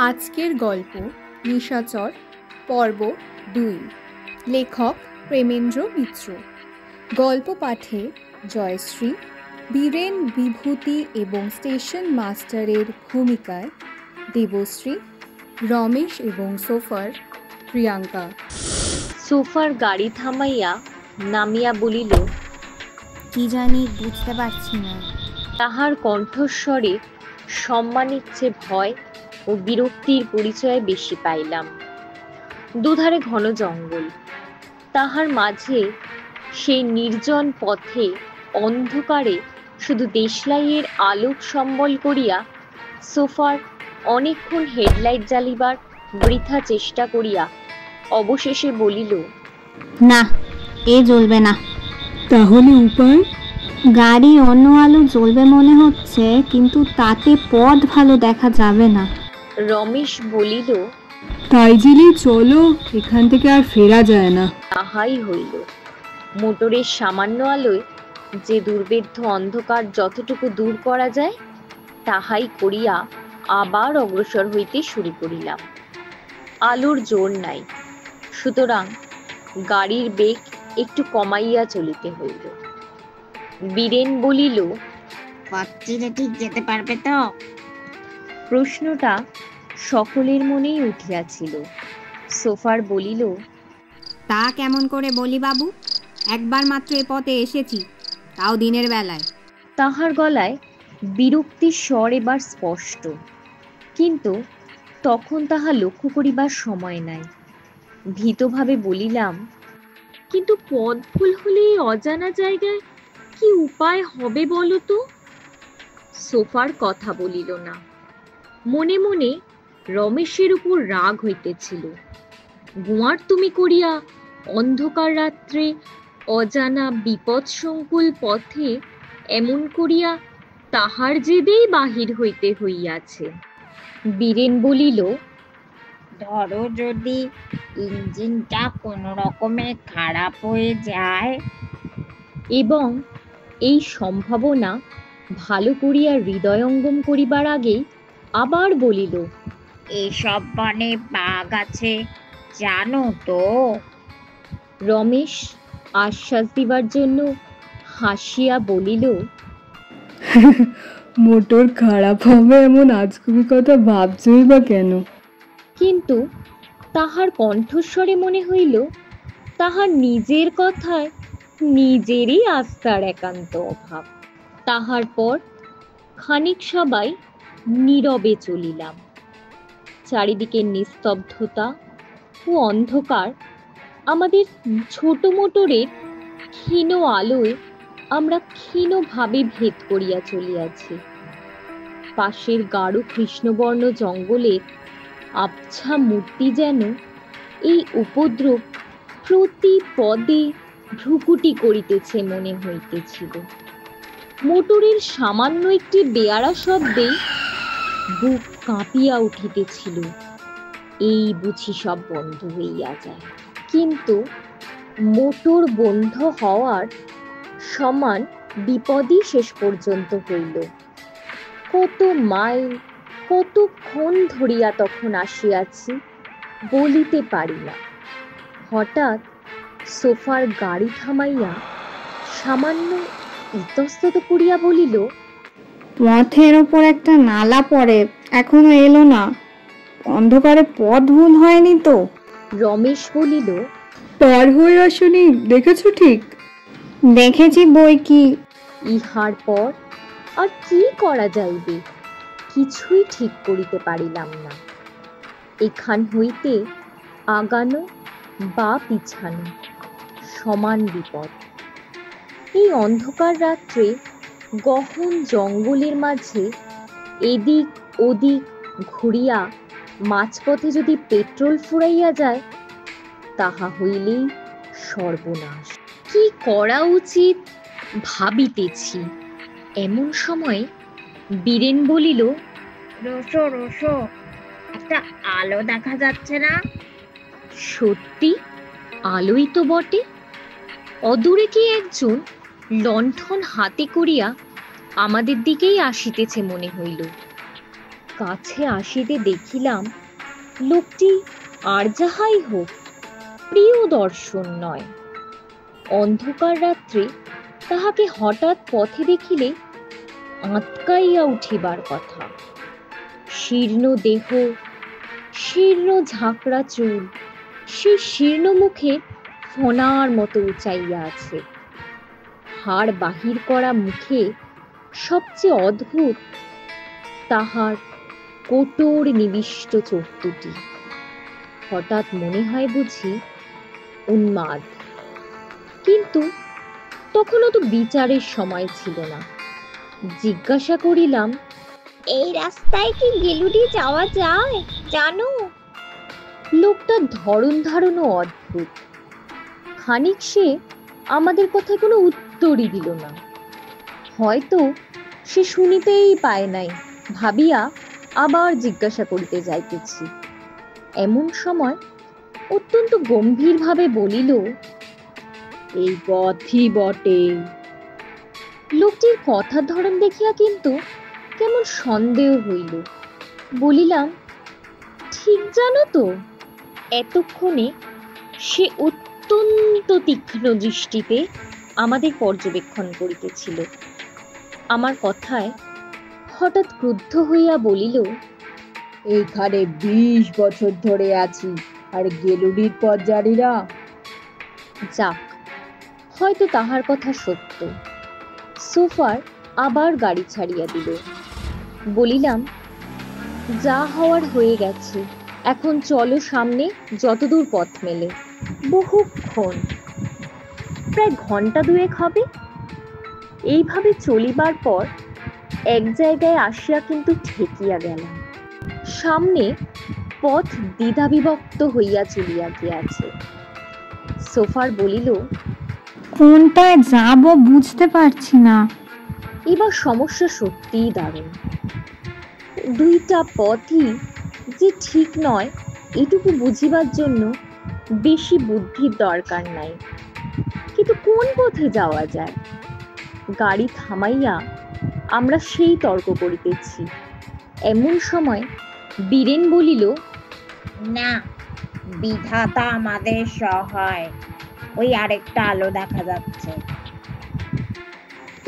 আজকের গল্প নিশাচর পর্ব ২। লেখক প্রেমেন্দ্র মিত্র। গল্প পাঠে জয়শ্রী, বীরেন, বিভূতি এবং স্টেশন মাস্টারের ভূমিকায় দেবশ্রী, রমেশ এবং সোফার প্রিয়াঙ্কা। সোফার গাড়ি থামাইয়া নামিয়া বলিল, কি জানি বুঝতে পারছি না। তাহার কণ্ঠস্বরে সম্মানিচ্ছে ভয় ও বিরক্তির পরিচয় বেশি পাইলাম। দুধারে ঘন জঙ্গল, তাহার মাঝে সেই নির্জন পথে অন্ধকারে শুধু দেশলাইয়ের আলোক সম্বল করিয়া সোফার অনেকক্ষণ হেডলাইট জ্বালিবার বৃথা চেষ্টা করিয়া অবশেষে বলিল, না, এ জ্বলবে না। তাহলে উপায়? গাড়ি অন্য আলো জ্বলবে মনে হচ্ছে, কিন্তু তাতে পথ ভালো দেখা যাবে না। রমেশ বলিল, তাই জিলি চলো, এখান থেকে আর ফেরা যায় না। তাহাই হইল। মোটরের সামান্য আলোয় যে দুর্বেদ্য অন্ধকার যতটুকু দূর করা যায় তাহাই করিয়া আবার অগ্রসর হইতে শুরু করিলাম। আলোর জোর নাই, সুতরাং গাড়ির বেগ একটু কমাইয়া চলিতে হইল। বীরেন বলিল, ঠিক যেতে পারবে তো? প্রশ্নটা সকলের মনেই উঠিয়াছিল। সোফার বলিল, তা কেমন করে বলি বাবু, একবার মাত্র এ পথে এসেছি, তাও দিনের বেলায়। তাহার গলায় বিরক্তির স্বর এবার স্পষ্ট, কিন্তু তখন তাহা লক্ষ্য করিবার সময় নাই। ভীতভাবে বলিলাম, কিন্তু পথ ভুল হলে অজানা জায়গায় কি উপায় হবে বলো তো? সোফার কথা বলিল না। মনে মনে রমেশের উপর রাগ হইতেছিল। গোয়ার তুমি করিয়া অন্ধকার রাত্রে অজানা বিপদসংকুল পথে এমন করিয়া তাহার জেদেই বাহির হইতে হইয়াছে। বীরেন বলিল, ধরো যদি ইঞ্জিনটা কোনো রকমে খারাপ হয়ে যায়। এবং এই সম্ভাবনা ভালো করিয়া হৃদয়ঙ্গম করিবার আগেই আবার বলিল, এসব বনে বাঘ আছে, জানো তো? রমেশ আশ্বাস দিবার জন্য হাসিয়া বলিল, মোটর খারাপ হবে এমন আজগুবি কথা ভাবছই বা কেন? কিন্তু তাহার কণ্ঠস্বরে মনে হইল তাহার নিজের কথায় নিজেরই আস্থার একান্ত অভাব। তাহার পর খানিক সবাই নীরবে চলিলাম। চারিদিকে নিস্তব্ধতা ও অন্ধকার আমাদের ছোট মোটরের ক্ষীণ আলোয় আমরা ক্ষীণভাবে ভেদ করিয়া চলিয়াছি। পাশের গাঢ় কৃষ্ণবর্ণ জঙ্গলের আবছা মূর্তি যেন এই উপদ্রব প্রতি পদে ভ্রুকুটি করিতেছে মনে হইতেছিল। মোটরের সামান্য একটি বেয়ারা শব্দে বুক কাঁপিয়া উঠিতেছিল। এই বুঝি সব বন্ধ হইয়া যায়। কিন্তু মোটর বন্ধ হওয়ার সমান বিপদই শেষ পর্যন্ত হইল। কত মাইল কতক্ষণ ধরিয়া তখন আসিয়াছি বলিতে পারি না। হঠাৎ সোফার গাড়ি থামাইয়া সামান্য ইতস্তত করিয়া বলিল, পথের ওপর একটা নালা পড়ে, এখনো এলো না। অন্ধকারে পথ ভুল হয়নি তো? রমেশ বলিল, পার হয়ে আসনি, দেখেছো ঠিক? দেখেছি বই কি। ইহার পর আর কি করা যাইবে কিছুই ঠিক করিতে পারিলাম না। এখান হইতে আগানো বা পিছানো সমান বিপদ। এই অন্ধকার রাত্রে গহন জঙ্গলের মাঝে এদিক ওদিক ঘুরিয়া মাঝপথে যদি পেট্রোল ফুরাইয়া যায় তাহা হইলেই সর্বনাশ। কি করা উচিত ভাবিতেছি, এমন সময় বীরেন বলিল, রোসো রোসো, একটা আলো দেখা যাচ্ছে না? সত্যি আলোই তো বটে। অদূরে কি একজন লণ্ঠন হাতে করিয়া আমাদের দিকেই আসিতেছে মনে হইল। কাছে আসিতে দেখিলাম লোকটি আর যাহাই হোক প্রিয় দর্শন নয়। অন্ধকার রাত্রে তাহাকে হঠাৎ পথে দেখিলে আঁতকাইয়া উঠিবার কথা। শীর্ণ দেহ, শীর্ণ ঝাঁকড়া চুল, সেই শীর্ণ মুখে ফোনার মতো উঁচাইয়া আছে। হাড় বাহির করা মুখে সবচেয়ে অদ্ভুত তাহার কোটর নিবিষ্ট চোখ দুটি। হঠাৎ মনে হয় বুঝি উন্মাদ, কিন্তু তখনও তো বিচারের সময় ছিল না। জিজ্ঞাসা করিলাম, এই রাস্তায় কি গেলুড়ি যাওয়া যায় জানো? লোকটার ধরন ধারণও অদ্ভুত। খানিক সে আমাদের কথায় কোনো উত্তরই দিল না। হয়তো সে শুনিতেই পায় নাই ভাবিয়া আবার জিজ্ঞাসা করিতে যাইতেছি। এমন সময় অত্যন্ত গম্ভীরভাবে বলিল, এই পথই বটে। লোকটির কথার ধরন দেখিয়া কিন্তু কেমন সন্দেহ হইল। বলিলাম, ঠিক জানো তো? এতক্ষণে সে অত্যন্ত তীক্ষ্ণ দৃষ্টিতে আমাদের পর্যবেক্ষণ করিতেছিল। আমার কথায় হঠাৎ ক্রুদ্ধ হইয়া বলিল, এইখানে 20 বছর ধরে আছি, আর গেলুড়ির পথ জানি না। যাক, হয়তো তাহার কথা সত্য। সোফার আবার গাড়ি ছাড়িয়া দিল। বলিলাম, যা হওয়ার হয়ে গেছে, এখন চলো সামনে, যতদূর পথ মেলে। বহুক্ষণ, প্রায় ঘন্টা দুয়েক হবে। এইভাবে চলিবার পর এক জায়গায় আসিয়া কিন্তু ঠেকিয়া গেলাম। সামনে পথ দ্বিধাবিভক্ত হইয়া চলিয়া গিয়াছে। সোফার বলিল, কোনটায় যাব বুঝতে পারছি না। এবার সমস্যা সত্যিই দারুণ। দুইটা পথই যে ঠিক নয় এটুকু বুঝিবার জন্য বেশি বুদ্ধির দরকার নাই। কিন্তু কোন পথে যাওয়া যায়? গাড়ি থামাইয়া আমরা সেই তর্ক করিতেছি। এমন সময় বীরেন বলিল, না, বিধাতা আমাদের সহায়, ওই আরেকটা আলো দেখা যাচ্ছে।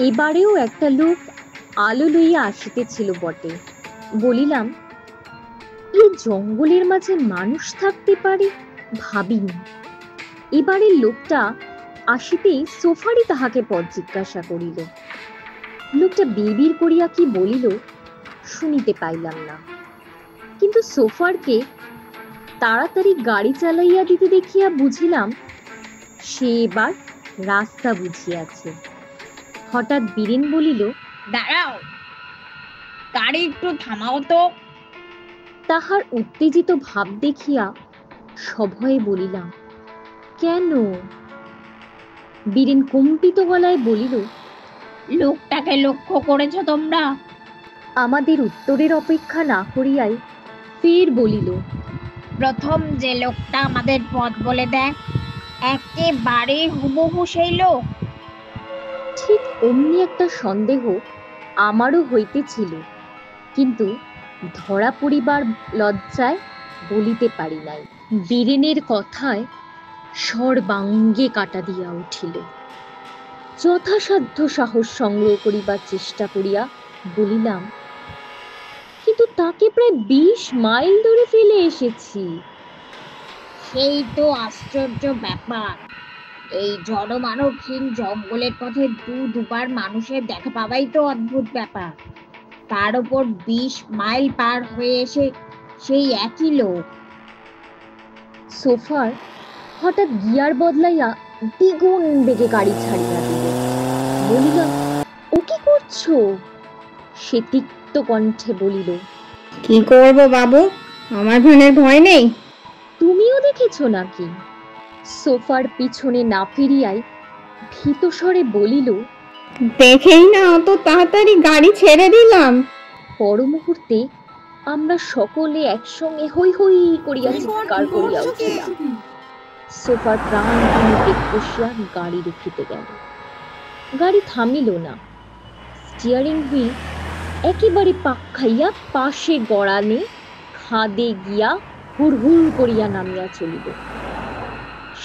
এবারেও একটা লোক আলো লইয়া আসিতেছিল বটে। বলিলাম, এই জঙ্গলের মাঝে মানুষ থাকতে পারে ভাবিনি। এবারের লোকটা আসিতেই সোফারই তাহাকে পথ জিজ্ঞাসা করিল। লোকটা বিড়বিড় করিয়া কি বলিল শুনিতে পাইলাম না, কিন্তু সোফারকে তাড়াতাড়ি গাড়ি চালাইয়া দিতে দেখিয়া বুঝিলাম সে এবার রাস্তা বুঝিয়াছে। হঠাৎ বীরেন বলিল, দাঁড়াও, গাড়ি একটু থামাও তো। তাহার উত্তেজিত ভাব দেখিয়া সভয়ে বলিলাম, কেন? বীরেন কম্পিত গলায় বলিল, লোকটাকে লক্ষ্য করেছো তোমরা? আমাদের উত্তরের অপেক্ষা না করিয়াই ফের বলিল, প্রথম যে লোকটা আমাদের পথ বলে দেয়, একেবারে হুবহু সেই লোক। ঠিক অমনি একটা সন্দেহ আমারও হইতেছিল, কিন্তু ধরা পড়িবার লজ্জায় বলিতে পারি নাই। বীরেনের কথায় সর্বাঙ্গে কাটা দিয়া উঠিল। যথাসাধ্য সাহস সংগ্রহ করিবার চেষ্টা করিয়া বলিলাম, কিন্তু তাকে প্রায় 20 মাইল ধরে ফেলে এসেছি। সেই তো আশ্চর্য ব্যাপার, এই জনমানবহীন জঙ্গলের পথে দুবার মানুষের দেখা পাওয়াই তো অদ্ভুত ব্যাপার। তার উপর 20 মাইল পার হয়ে এসে সেই একই লোক। সোফার হঠাৎ গিয়ার বদলাইয়া দ্বিগুণ বেগে গাড়ি ছাড়িয়া দিল। বলিলাম, ও কি করছো? সে তিক্ত কণ্ঠে বলিল, কি করব বাবু, আমার প্রাণের ভয় নেই। তুমিও দেখেছো নাকি? সোফার পিছনে না ফিরিয়াই ভীত স্বরে বলিল, দেখেই না অত তাড়াতাড়ি গাড়ি ছেড়ে দিলাম। পর মুহূর্তে আমরা সকলে একসঙ্গে হই হই করিয়া চিৎকার করিয়া উঠিলাম। সোফার প্রাণপণে ব্রেক কষিয়া গাড়ি রুখিতে গেল। গাড়ি থামিল না। স্টিয়ারিং হুইল একেবারে পাক খাইয়া পাশে গড়ানে খাদে গিয়া হুড়হুড় করিয়া নামিয়া চলিল।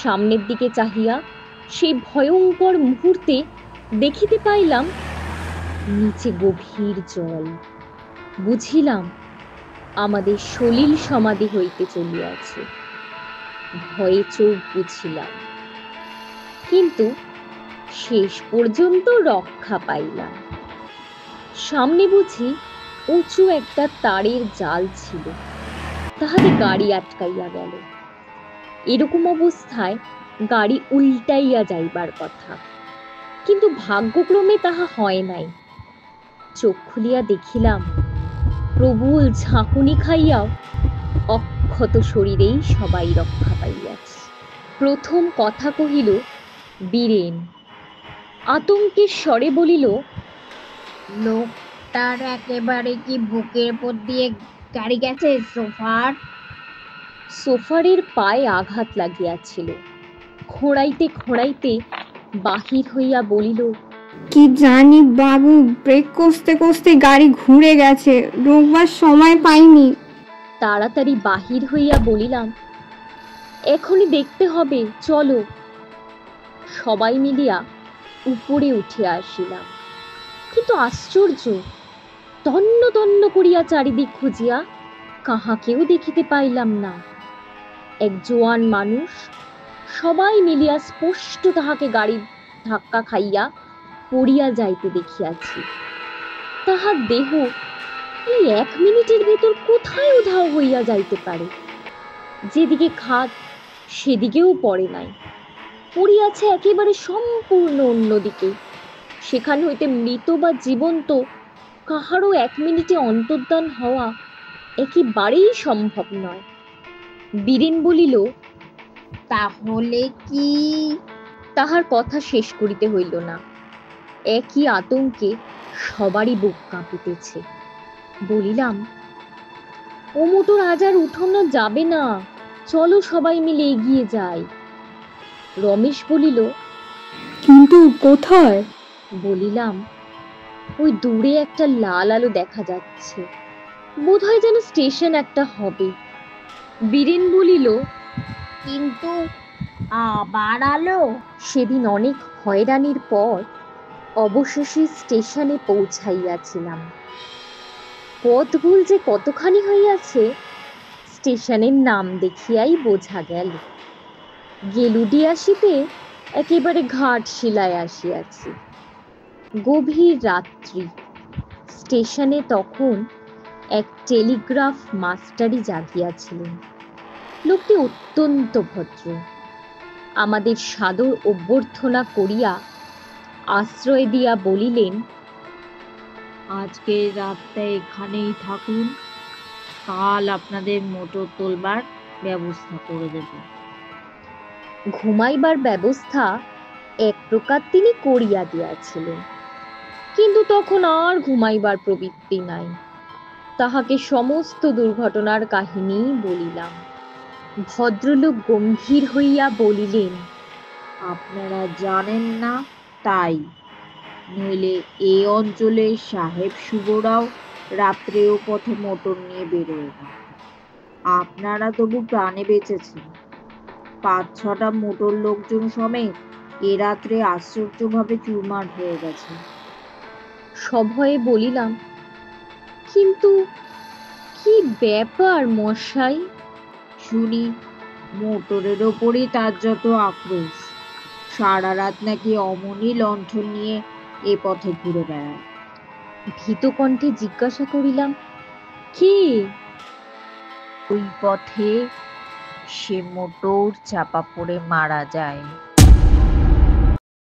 সামনের দিকে চাহিয়া সেই ভয়ঙ্কর মুহূর্তে দেখিতে পাইলাম নিচে গভীর জল। বুঝিলাম আমাদের সলিল সমাধি হইতে চলিয়াছে। ভয়ে চোখ বুঝিলাম, কিন্তু শেষ পর্যন্ত রক্ষা পাইলাম। সামনে বুঝি উঁচু একটা তারের জাল ছিল, তাহাতে গাড়ি আটকাইয়া গেল। এরকম অবস্থায় গাড়ি উল্টাইয়া যাইবার কথা, কিন্তু ভাগ্যক্রমে তাহা হয় নাই। চোখ খুলিয়া দেখিলাম প্রবল ঝাঁকুনি খাইয়াও অক্ষত শরীরেই সবাই রক্ষা পাইয়াছে। প্রথম কথা কহিল বীরেন, আতঙ্কের স্বরে বলিল, লোকটার একেবারে কি বুকের উপর দিয়ে গাড়ি গেছে? সোফারের পায়ে আঘাত লাগিয়াছিল। খোঁড়াইতে খোঁড়াইতে বাহির হইয়া বলিল, কি জানি বাবু, ব্রেক কষতে কষতে গাড়ি ঘুরে গেছে, রোগবার সময় পাইনি। তাড়াতাড়ি বাহির হইয়া বলিলাম, এখনই দেখতে হবে, চলো। সবাই মিলিয়া উপরে উঠিয়া আসিলাম, কিন্তু আশ্চর্য, তন্ন তন্ন করিয়া চারিদিক খুঁজিয়া কাহাকেও দেখিতে পাইলাম না। এক জোয়ান মানুষ সবাই মিলিয়া স্পষ্ট তাহাকে গাড়ির ধাক্কা খাইয়া পড়িয়া যাইতে দেখিয়াছি। তাহার দেহ এই 1 মিনিটের ভেতর কোথায় উধাও হইয়া যাইতে পারে। যেদিকে খাট সেদিকেও পড়ে নাই, পড়িয়াছে একেবারে সম্পূর্ণ অন্যদিকে। সেখান হইতে মৃত বা জীবন্ত কাহারও 1 মিনিটে অন্তর্ধান হওয়া একেবারেই সম্ভব নয়। বীরেন বলিল, তাহলে কি? তাহার কথা শেষ করিতে হইল না। একই আতঙ্কে সবারই বুক কাঁপিতেছে। বলিলাম, ও মোটর আজ আর উঠানো যাবে না, চলো সবাই মিলে এগিয়ে যাই। রমেশ বলিল, কিন্তু কোথায়? বলিলাম, ওই দূরে একটা লাল আলো দেখা যাচ্ছে, বোধহয় যেন স্টেশন একটা হবে। বীরেন বলিল, কিন্তু আবার আলো? সেদিন অনেক হয়রানির পর অবশেষে স্টেশনে পৌঁছাইয়াছিলাম। পথ ভুল যে কতখানি হইয়াছে স্টেশনের নাম দেখিয়াই বোঝা গেল। গেলুডি আসিতে একেবারে ঘাট শিলায় আসিয়াছি। গভীর রাত্রি। স্টেশনে তখন এক টেলিগ্রাফ মাস্টারই জাগিয়াছিলেন। লোকটি অত্যন্ত ভদ্র। আমাদের সাদর অভ্যর্থনা করিয়া আশ্রয় দিয়া বলিলেন, আজকের রাতটা এখানেই থাকুন, কাল আপনাদের মোটর তোলবার ব্যবস্থা করে দেব। ঘুমাইবার ব্যবস্থা এক প্রকার তিনি করিয়া দিয়াছিলেন, কিন্তু তখন আর ঘুমাইবার প্রবৃত্তি নাই। তাহাকে সমস্ত দুর্ঘটনার কাহিনী বলিলাম। ভদ্রলোক গম্ভীর হইয়া বলিলেন, আপনারা জানেন না তাই, নইলে এই অঞ্চলে সাহেব শুভরাও রাত্রেও পথে মোটর নিয়ে বেরোয় না। আপনারা তবু প্রাণে বেঁচেছেন। 5-6টা মোটর লোকজন সমেত এ রাত্রে আশ্চর্যভাবে চুরমার হয়ে গেছে। সভয়ে বলিলাম, কিন্তু কি ব্যাপার মশাই? শুনি মোটরের ওপরই তার যত আক্রোশ। সারা রাত নাকি অমনি লণ্ঠন নিয়ে এ পথে ঘুরে বেড়ায়। ভীত কণ্ঠে জিজ্ঞাসা করিলাম, কে? ওই পথে সে মোটর চাপা পড়ে মারা যায়।